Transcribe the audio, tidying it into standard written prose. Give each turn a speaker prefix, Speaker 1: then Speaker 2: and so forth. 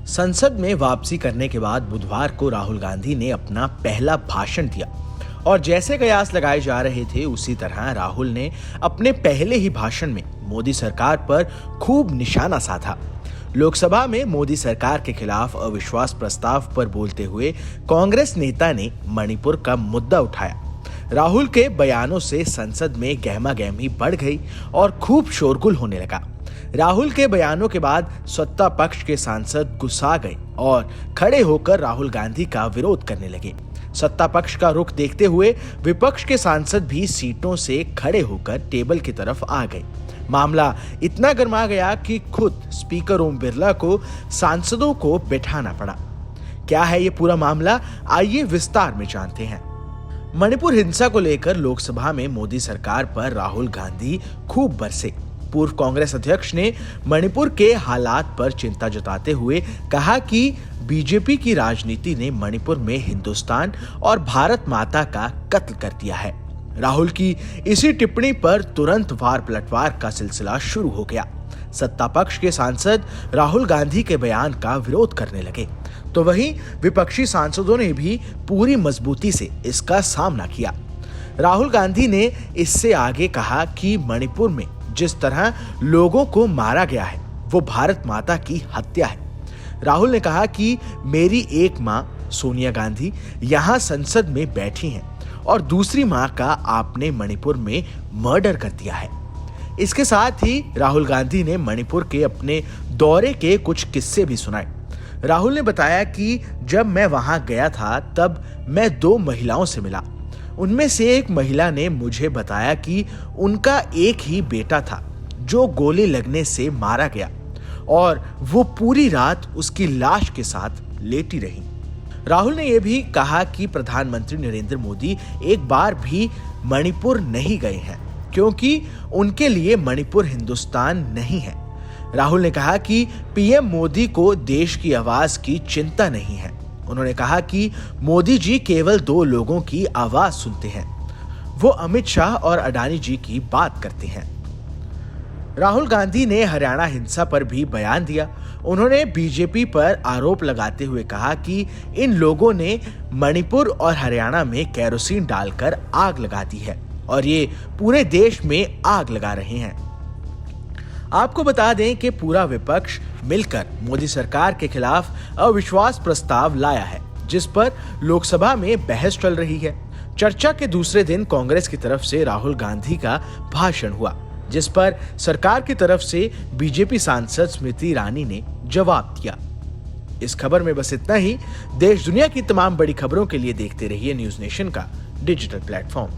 Speaker 1: संसद में वापसी करने के बाद बुधवार को राहुल गांधी ने अपना पहला भाषण दिया और जैसे कयास लगाए जा रहे थे उसी तरह राहुल ने अपने पहले ही भाषण में मोदी सरकार पर खूब निशाना साधा। लोकसभा में मोदी सरकार के खिलाफ अविश्वास प्रस्ताव पर बोलते हुए कांग्रेस नेता ने मणिपुर का मुद्दा उठाया। राहुल के बयानों से संसद में गहमागहमी बढ़ गई और खूब शोरगुल होने लगा। राहुल के बयानों के बाद सत्ता पक्ष के सांसद गुस्सा गए और खड़े होकर राहुल गांधी का विरोध करने लगे। सत्ता पक्ष का रुख देखते हुए विपक्ष के सांसद भी सीटों से खड़े होकर टेबल की तरफ आ गए। मामला इतना गर्मा गया कि खुद स्पीकर ओम बिरला को सांसदों को बैठाना पड़ा। क्या है ये पूरा मामला, आइए विस्तार में जानते हैं। मणिपुर हिंसा को लेकर लोकसभा में मोदी सरकार पर राहुल गांधी खूब बरसे। पूर्व कांग्रेस अध्यक्ष ने मणिपुर के हालात पर चिंता जताते हुए कहा कि बीजेपी की राजनीति ने मणिपुर में हिंदुस्तान और भारत माता का कत्ल कर दिया है। राहुल की इसी टिप्पणी पर तुरंत वार पलटवार का सिलसिला शुरू हो गया। सत्ता पक्ष के सांसद राहुल गांधी के बयान का विरोध करने लगे, तो वहीं विपक्षी सांसदों ने भी पूरी मजबूती से इसका सामना किया। राहुल गांधी ने इससे आगे कहा कि मणिपुर में जिस तरह लोगों को मारा गया है वो भारत माता की हत्या है। राहुल ने कहा कि मेरी एक माँ सोनिया गांधी यहाँ संसद में बैठी हैं और दूसरी माँ का आपने मणिपुर में मर्डर कर दिया है। इसके साथ ही राहुल गांधी ने मणिपुर के अपने दौरे के कुछ किस्से भी सुनाए। राहुल ने बताया कि जब मैं वहां गया था तब मैं 2 महिलाओं से मिला। उनमें से एक महिला ने मुझे बताया कि उनका एक ही बेटा था जो गोली लगने से मारा गया और वो पूरी रात उसकी लाश के साथ लेटी रही। राहुल ने यह भी कहा कि प्रधानमंत्री नरेंद्र मोदी एक बार भी मणिपुर नहीं गए हैं क्योंकि उनके लिए मणिपुर हिंदुस्तान नहीं है। राहुल ने कहा कि पीएम मोदी को देश की आवाज की चिंता नहीं है। उन्होंने कहा कि मोदी जी केवल 2 लोगों की आवाज सुनते हैं, वो अमित शाह और अडानी जी की बात करते हैं। राहुल गांधी ने हरियाणा हिंसा पर भी बयान दिया। उन्होंने बीजेपी पर आरोप लगाते हुए कहा कि इन लोगों ने मणिपुर और हरियाणा में केरोसिन डालकर आग लगा दी है और ये पूरे देश में आग लगा रहे हैं। आपको बता दें कि पूरा विपक्ष मिलकर मोदी सरकार के खिलाफ अविश्वास प्रस्ताव लाया है, जिस पर लोकसभा में बहस चल रही है। चर्चा के दूसरे दिन कांग्रेस की तरफ से राहुल गांधी का भाषण हुआ, जिस पर सरकार की तरफ से बीजेपी सांसद स्मृति ईरानी ने जवाब दिया। इस खबर में बस इतना ही। देश दुनिया की तमाम बड़ी खबरों के लिए देखते रहिए न्यूज़ नेशन का डिजिटल प्लेटफॉर्म।